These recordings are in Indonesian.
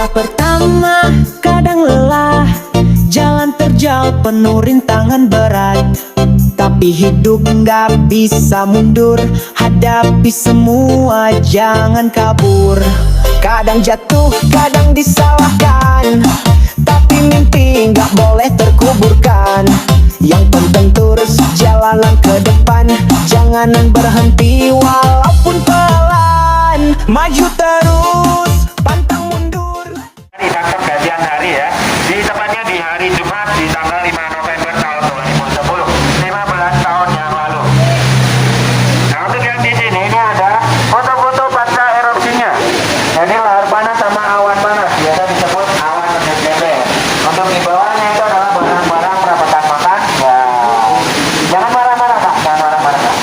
Langkah pertama kadang lelah, jalan terjal penuh rintangan berat. Tapi hidup nggak bisa mundur, hadapi semua, jangan kabur. Kadang jatuh, kadang disalahkan, tapi mimpi nggak boleh terkuburkan. Yang penting terus jalanan ke depan, jangan berhenti walaupun pelan. Maju terus, pantang mundur. Di tangkap gajian hari ya, di tepatnya di hari Jumat di tanggal 5 November tahun 2010, 15 tahun yang lalu. Nah, untuk yang di sini ini ada foto-foto pasca erupsinya. Jadi lahar panas sama awan panas, biasa disebut awan berdebu. Untuk di bawahnya itu adalah barang-barang perabotan makan. Ya, jangan marah-marah Kak, jangan marah-marah Kak.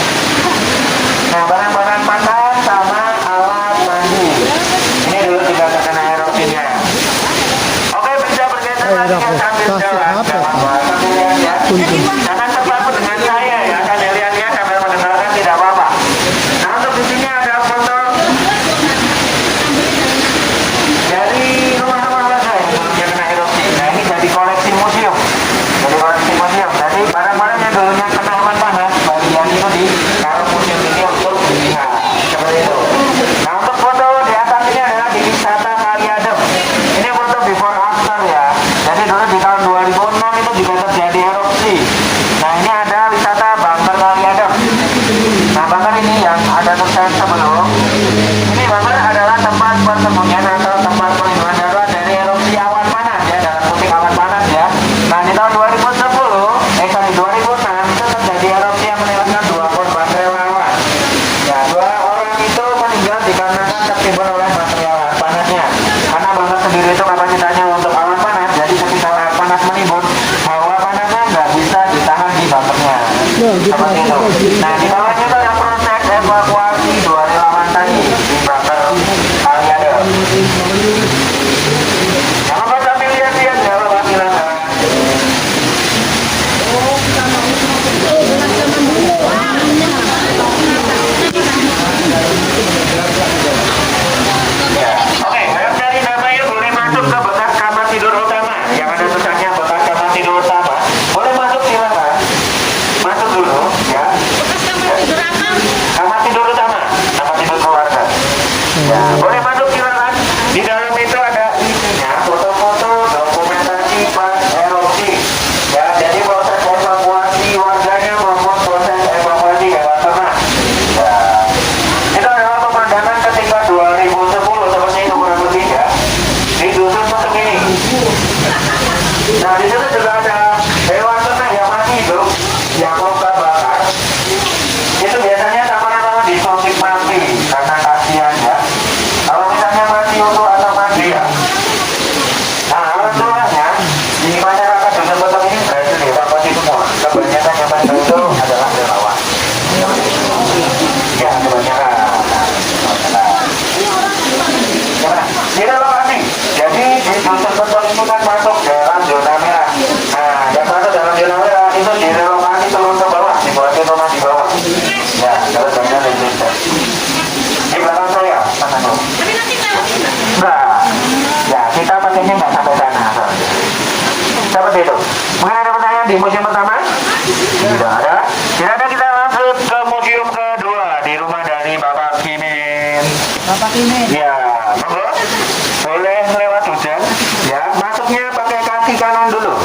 Nah, barang-barang makan sama alat mandi. Ini dulu juga terkena erupsinya. Oke, bisa bergeser lagi ya sambil jalan. Sambil lihat ya. Jangan terpaku dengan saya ya, sambil lihat ya sambil mendengarkan tidak apa-apa. Nah, untuk di sini ada foto dari rumah-rumah warga yang dulunya kena erupsi. Nah, ini jadi koleksi museum. Jadi koleksi museum. Jadi barang-barang yang dulunya kena awan panas, bagian itu ditaruh museum ini untuk dilihat. Seperti itu. Nah, untuk foto di atas ini adalah di wisata Kali Adem. Ini foto before after ya. Jadi dulu di tahun 2006 itu juga terjadi erupsi. Nah, ini ada wisata Bangker Kali Adem. Nah, Bangker ini yang ada tulisan sebelum. Ini Bangker adalah tempat persembunyian atau tempat pelindungan darurat dari erupsi awan panas ya, dalam kutip awan panas ya. Nah, di tahun 2006 itu terjadi erupsi yang menewaskan 2 korban relawan. Ya, 2 orang itu meninggal dikarenakan tertimbun oleh material panasnya. Karena Bangker sendiri itu kapasitasnya untuk awan panas, jadi ketika awan panas menimbun, hawa panasnya nggak bisa ditahan di Bangkernya. Seperti itu. Nah, di bawahnya itu ada proses evakuasi 2 relawan tadi di Bangker Kali Adem. Jangan lupa sambil lihat-lihat ya, Bapak silakan. Ya, oke, yang dari namanya boleh masuk ke bekas kamar tidur utama. Yang ada tulisannya bekas kamar tidur utama. Boleh masuk silakan. Masuk dulu, ya. Kamar tidur utama, kamar tidur keluarga. Ya, boleh masuk silakan. Di dalam itu ada isinya foto-foto dokumentasi pas erupsi. Ya, jadi proses evakuasi warganya maupun proses evakuasi hewan ternak. Ya, itu adalah pemandangan ketika 2010 seperti itu kurang lebih ya. Di dusun seperti ini. Nah, di situ juga ada hewan ternak yang masih hidup, yang luka bakar. Itu biasanya sama-sama disuntik mati karena kasihan ya. Kalau misalnya mati utuh atau mati ya. Nah, alat tuanya di masyarakat dusun betung ini berhasil dievakuasi semua. Kebanyakan yang pada itu adalah relawan. Ya, kebanyakan. Gimana? Direlokasi. Jadi di dusun betung itu kan masuk dalam zona merah. Nah, yang masuk dalam zona merah itu direlokasi turun ke bawah, dibuatin rumah di bawah. Ya, terus banyak lebih. Di belakang saya, sana tuh. Enggak. Ya, kita pakainya nggak sampai sana. Seperti itu. Mungkin ada pertanyaan di museum pertama? Tidak ada. Tidak ada, kita langsung ke museum kedua di rumah dari Bapak Kimin. Bapak ini Ya, monggo. Boleh lewat hujan. Ya, masuknya pakai kaki kanan dulu.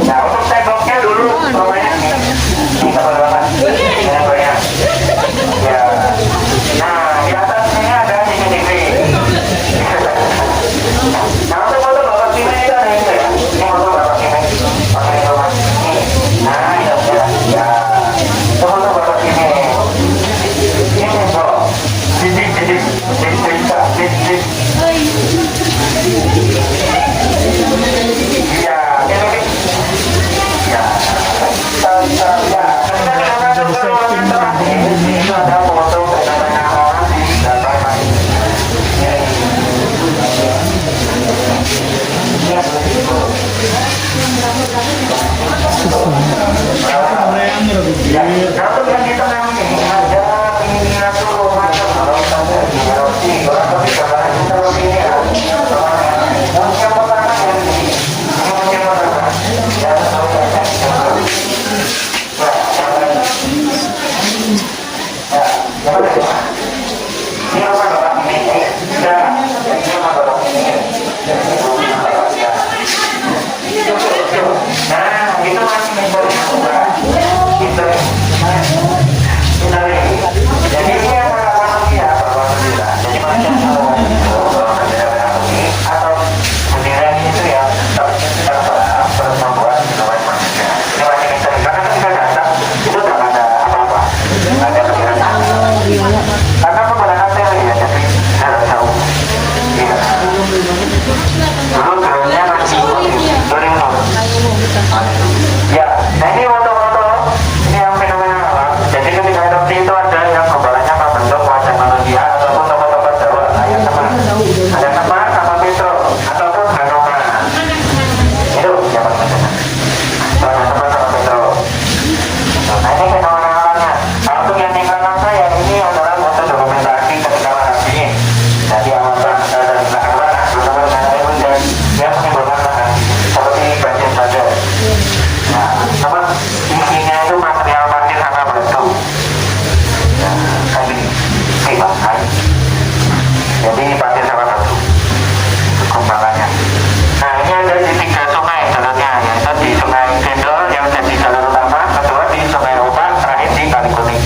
Nah, untuk temboknya dulu, pokoknya kita berapa? Ya, Ini rumah bapak ini. Ya, ini rumah bapak ini. Nah, itu masih membernya juga. Gitu. Jadi ini adalah manusia, bahwa sendirian. Jadi manusia atau sendirian itu ya terus membuat kehidupan manusia. Ini masih misteri karena ketika datang itu tidak ada apa-apa, tidak ada kegiatan. Karena menggunakan tele ya, jadi saya tahu. Iya. Dulu dulunya masih touring mall. Ya, nah ini foto-foto ini yang fenomena alam. Jadi ketika adopsi itu ada yang kepalanya membentuk wajah manusia ataupun tokoh-tokoh Jawa, ayah teman, ada teman sama Petro ataupun Hanoma. Itu siapa teman-teman? Ada teman sama Petro. Nah ini fenomena alamnya. Nah untuk yang di belakang saya ini adalah foto dokumentasi ketika Marapi. Jadi awal dari belakang mana, benar-benar dan yang menimbulkan lahan seperti banjir bandar. Nah, namun isinya itu material pasir sama batu. Tadi kayu. Jadi pasir sama batu. Kembangannya. Nah, ini ada di 3 sungai jalurnya, yaitu di Sungai Gendol yang jadi jalur utama, kedua di Sungai Opak, terakhir di Kali Kuning.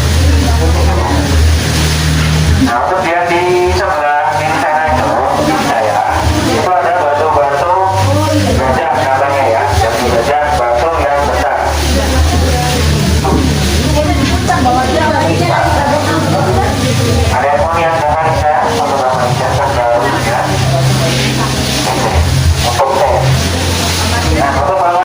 Nah, untuk dia di sebelah kiri sana itu ada batu-batu gajah namanya ya, jadi gajah batu yang besar. Ada yang mau lihat gambar saya? Untuk gambar saya baru ya. Untuk saya. Nah, untuk bawah.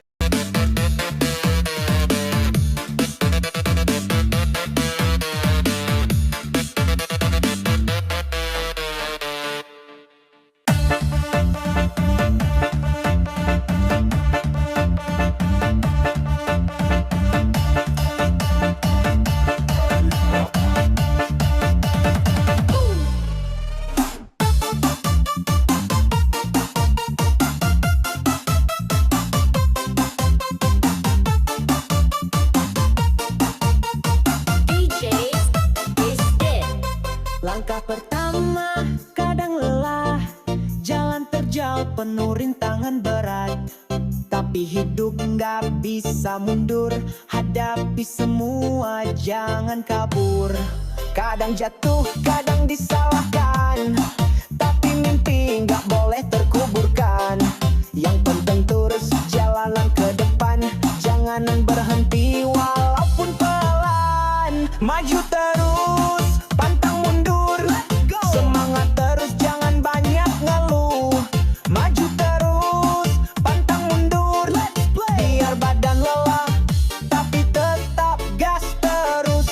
Langkah pertama kadang lelah, jalan terjal penuh rintangan berat. Tapi hidup nggak bisa mundur, hadapi semua jangan kabur. Kadang jatuh, kadang disalahkan, tapi mimpi nggak boleh terkuburkan. Yang penting terus jalanan ke depan, jangan berhenti walaupun pelan. Maju terus, pantang mundur, semangat terus jangan banyak ngeluh. Maju terus, pantang mundur, biar badan lelah tapi tetap gas terus.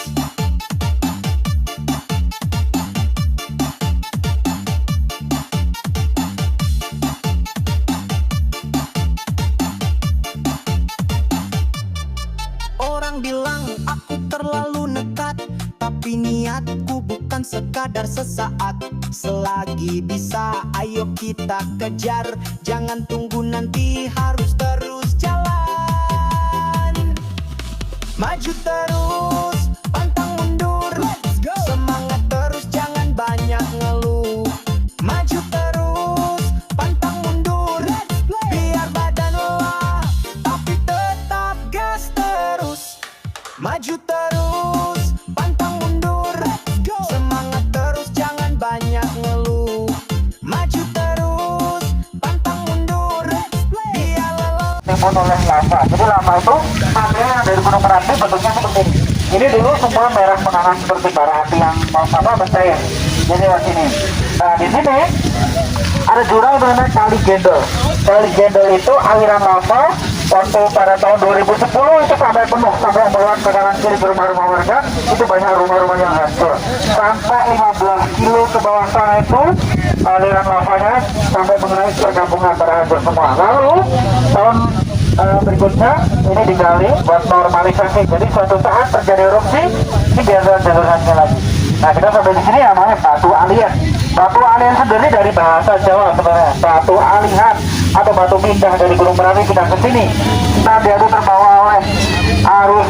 Orang bilang aku terlalu nekat, tapi niatku bukan sekadar sesaat. Selagi bisa ayo kita kejar, jangan tunggu nanti harus terus jalan. Maju terus, pantang mundur, semangat terus jangan banyak ngeluh. Maju terus, pantang mundur, biar badan lelah tapi tetap gas terus. Maju terus, pantang mundur, semangat terus jangan banyak ngeluh. Maju terus, pantang mundur, biar lelah. Timbul oleh lava. Jadi lava itu material yang dari Gunung Merapi bentuknya seperti ini. Ini dulu sumber merah menangan seperti bara api yang mencair. Jadi di sini. Nah di sini ada jurang bernama Kali Gendol. Kali Gendol itu aliran lava waktu pada tahun 2010 itu sampai penuh, sampai membawa ke kanan kiri ke rumah-rumah warga. Itu banyak rumah-rumah yang hancur. Sampai 15 kilo ke bawah sana itu aliran lavanya sampai mengenai perkampungan pada hancur semua. Lalu tahun berikutnya ini digali buat normalisasi. Jadi suatu saat terjadi erupsi, ini jalan-jalannya lagi. Nah kita sampai di sini namanya batu alien. Batu alien sendiri dari bahasa Jawa sebenarnya. Batu alihan atau batu pindah dari Gunung Merapi pindah ke sini. Nah dia itu terbawa oleh harus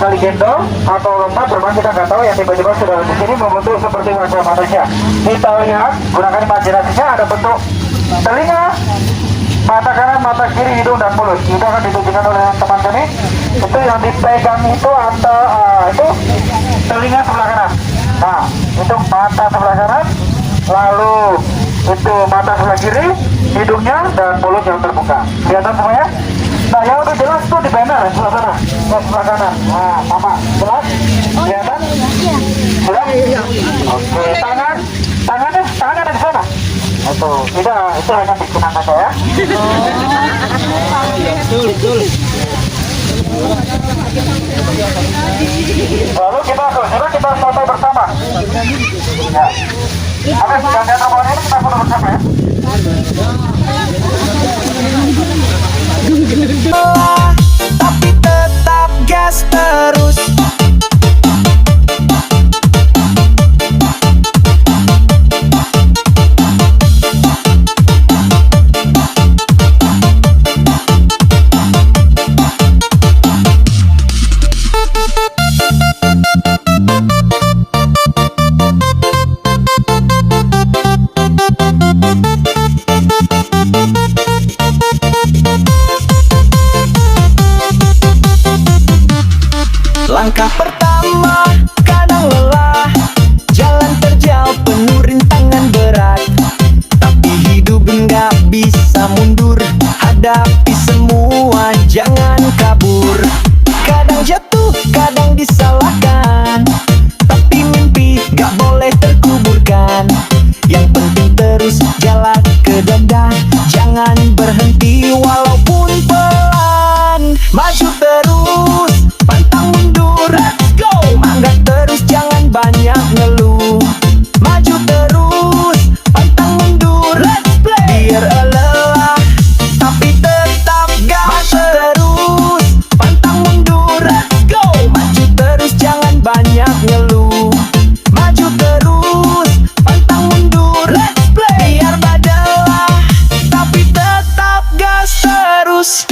kali gendong atau lompat terbang, kita nggak tahu ya, tiba-tiba sudah di sini membentuk seperti wajah manusia. Kita lihat gunakan imajinasinya, ada bentuk telinga, mata kanan, mata kiri, hidung dan mulut. Itu akan ditunjukkan oleh teman kami. Itu yang dipegang itu atau itu telinga sebelah kanan. Nah, itu mata sebelah kanan, lalu itu mata sebelah kiri, hidungnya dan mulut yang terbuka. Kelihatan semuanya? Nah, yang lebih jelas tuh di banner sebelah sana, sebelah kanan. Nah, sama jelas? Kelihatan? Jelas? Oke, tangannya ada di sana. Itu tidak, itu hanya bikinan saja ya. Lalu kita foto bersama. Ya. Habis gantian nomor ini kita foto bersama ya. Tapi tetap gas terus. Langkah pertama kadang lelah, jalan terjal penuh rintangan berat, tapi hidup nggak bisa mundur, hadapi semua jangan kabur. Kadang jatuh, kadang disalahkan, tapi mimpi nggak boleh terkuburkan. Yang penting terus jalan ke depan, jangan berhenti walaupun pelan. Maju terus, pantang mundur, let's go. Mangga terus, jangan banyak ngeluh. Maju terus, pantang mundur, let's play. Biar lelah, tapi tetap gas. Maju terus, pantang mundur, let's go. Maju terus, jangan banyak ngeluh. Maju terus, pantang mundur, let's play. Biar badalah, tapi tetap gas terus.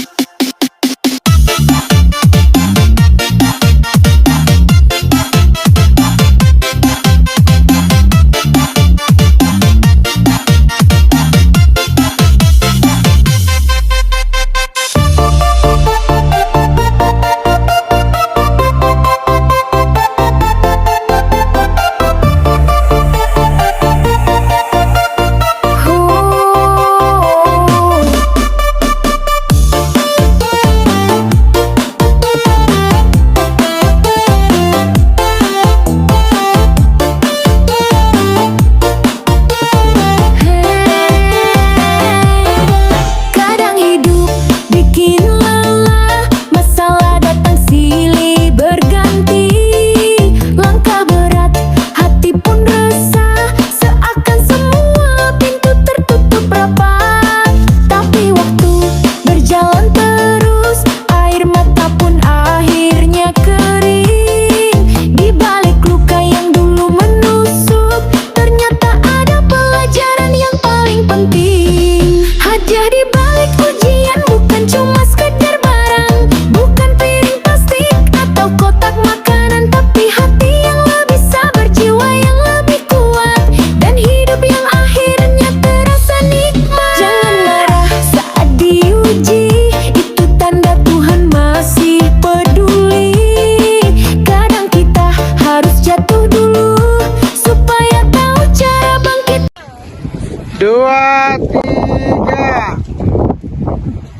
Dua, tiga.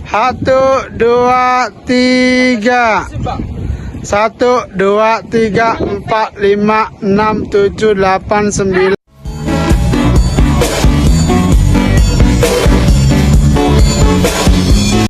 1, 2, 3. 1, 2, 3, 4, 5, 6, 7, 8, 9.